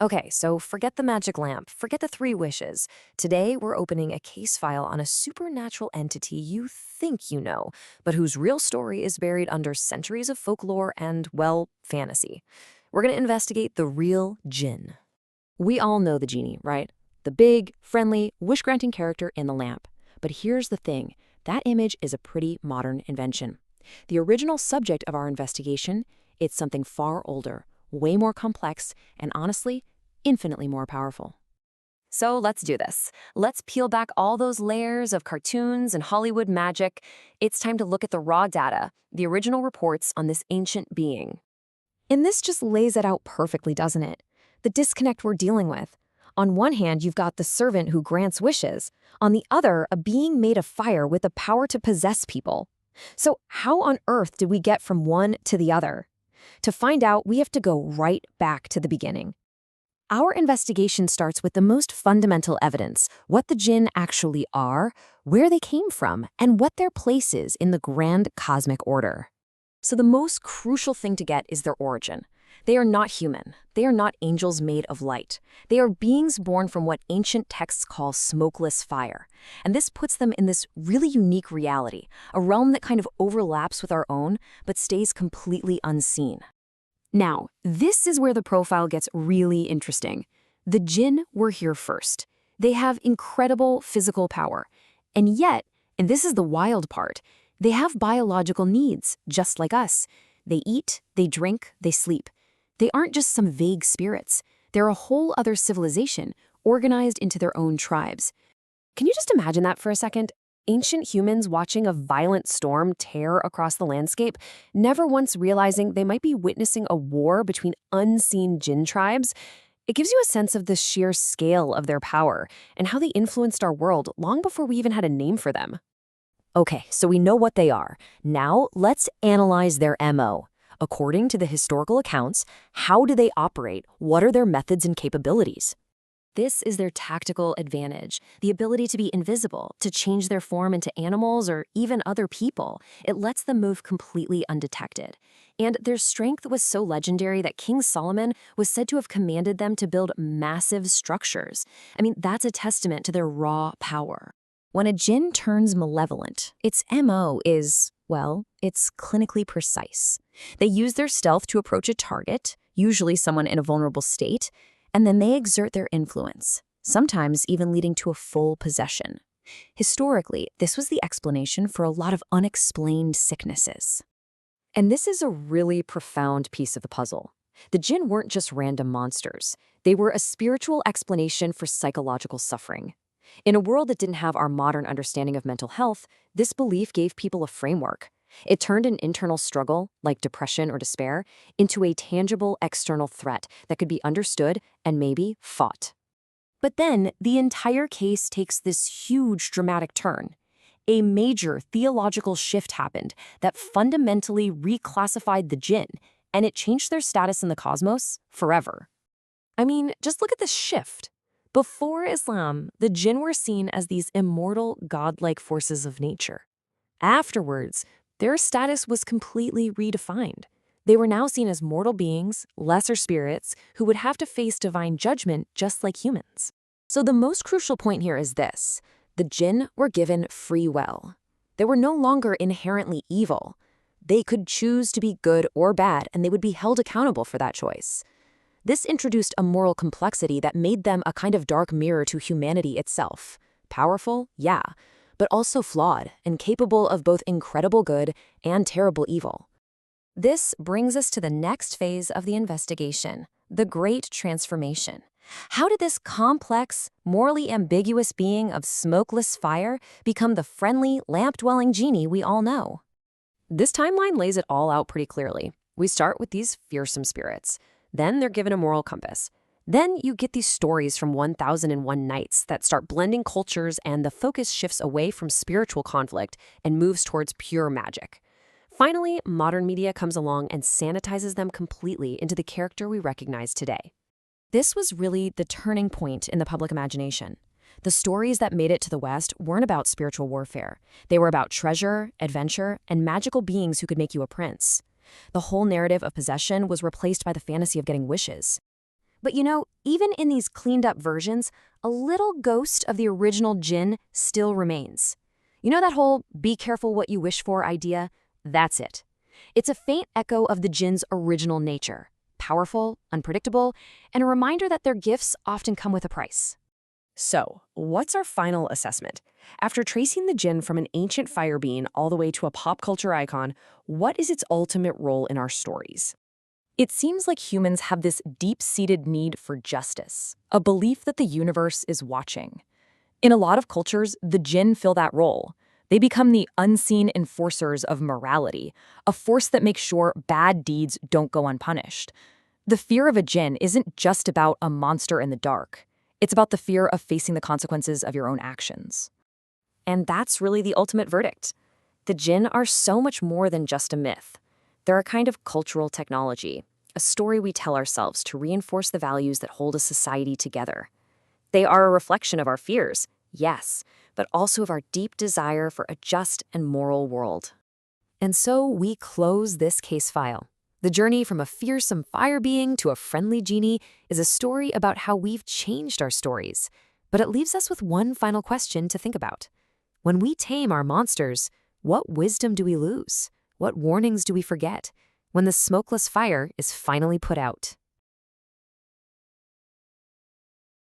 Okay, so forget the magic lamp, forget the three wishes. Today, we're opening a case file on a supernatural entity you think you know, but whose real story is buried under centuries of folklore and, well, fantasy. We're going to investigate the real Jinn. We all know the genie, right? The big, friendly, wish-granting character in the lamp. But here's the thing, that image is a pretty modern invention. The original subject of our investigation, it's something far older, way more complex, and honestly, infinitely more powerful. So let's do this. Let's peel back all those layers of cartoons and Hollywood magic. It's time to look at the raw data, the original reports on this ancient being. And this just lays it out perfectly, doesn't it? The disconnect we're dealing with. On one hand, you've got the servant who grants wishes. On the other, a being made of fire with the power to possess people. So how on earth did we get from one to the other? To find out, we have to go right back to the beginning. Our investigation starts with the most fundamental evidence, what the Jinn actually are, where they came from, and what their place is in the grand cosmic order. So the most crucial thing to get is their origin. They are not human. They are not angels made of light. They are beings born from what ancient texts call smokeless fire. And this puts them in this really unique reality, a realm that kind of overlaps with our own, but stays completely unseen. Now, this is where the profile gets really interesting. The Jinn were here first. They have incredible physical power. And yet, and this is the wild part, they have biological needs, just like us. They eat, they drink, they sleep. They aren't just some vague spirits. They're a whole other civilization, organized into their own tribes. Can you just imagine that for a second? Ancient humans watching a violent storm tear across the landscape, never once realizing they might be witnessing a war between unseen Jinn tribes. It gives you a sense of the sheer scale of their power and how they influenced our world long before we even had a name for them. Okay, so we know what they are. Now, let's analyze their MO. According to the historical accounts, how do they operate? What are their methods and capabilities? This is their tactical advantage, the ability to be invisible, to change their form into animals or even other people. It lets them move completely undetected. And their strength was so legendary that King Solomon was said to have commanded them to build massive structures. I mean, that's a testament to their raw power. When a Jinn turns malevolent, its MO is, well, it's clinically precise. They use their stealth to approach a target, usually someone in a vulnerable state, and then they exert their influence, sometimes even leading to a full possession. Historically, this was the explanation for a lot of unexplained sicknesses. And this is a really profound piece of the puzzle. The Jinn weren't just random monsters. They were a spiritual explanation for psychological suffering. In a world that didn't have our modern understanding of mental health, this belief gave people a framework. It turned an internal struggle, like depression or despair, into a tangible external threat that could be understood and maybe fought. But then, the entire case takes this huge dramatic turn. A major theological shift happened that fundamentally reclassified the Jinn, and it changed their status in the cosmos forever. I mean, just look at this shift. Before Islam, the Jinn were seen as these immortal, godlike forces of nature. Afterwards, their status was completely redefined. They were now seen as mortal beings, lesser spirits, who would have to face divine judgment just like humans. So the most crucial point here is this. The Jinn were given free will. They were no longer inherently evil. They could choose to be good or bad, and they would be held accountable for that choice. This introduced a moral complexity that made them a kind of dark mirror to humanity itself. Powerful, yeah, but also flawed and capable of both incredible good and terrible evil. This brings us to the next phase of the investigation, the Great Transformation. How did this complex, morally ambiguous being of smokeless fire become the friendly, lamp-dwelling genie we all know? This timeline lays it all out pretty clearly. We start with these fearsome spirits. Then they're given a moral compass. Then you get these stories from 1001 Nights that start blending cultures, and the focus shifts away from spiritual conflict and moves towards pure magic. Finally, modern media comes along and sanitizes them completely into the character we recognize today. This was really the turning point in the public imagination. The stories that made it to the West weren't about spiritual warfare. They were about treasure, adventure, and magical beings who could make you a prince. The whole narrative of possession was replaced by the fantasy of getting wishes. But even in these cleaned up versions, a little ghost of the original Jinn still remains. You know that whole be careful what you wish for idea? That's it. It's a faint echo of the Jinn's original nature, powerful, unpredictable, and a reminder that their gifts often come with a price. So, what's our final assessment? After tracing the Jinn from an ancient fire being all the way to a pop culture icon, what is its ultimate role in our stories? It seems like humans have this deep-seated need for justice, a belief that the universe is watching. In a lot of cultures, the Jinn fill that role. They become the unseen enforcers of morality, a force that makes sure bad deeds don't go unpunished. The fear of a Jinn isn't just about a monster in the dark. It's about the fear of facing the consequences of your own actions. And that's really the ultimate verdict. The Jinn are so much more than just a myth. They're a kind of cultural technology, a story we tell ourselves to reinforce the values that hold a society together. They are a reflection of our fears, yes, but also of our deep desire for a just and moral world. And so we close this case file. The journey from a fearsome fire being to a friendly genie is a story about how we've changed our stories. But it leaves us with one final question to think about. When we tame our monsters, what wisdom do we lose? What warnings do we forget when the smokeless fire is finally put out?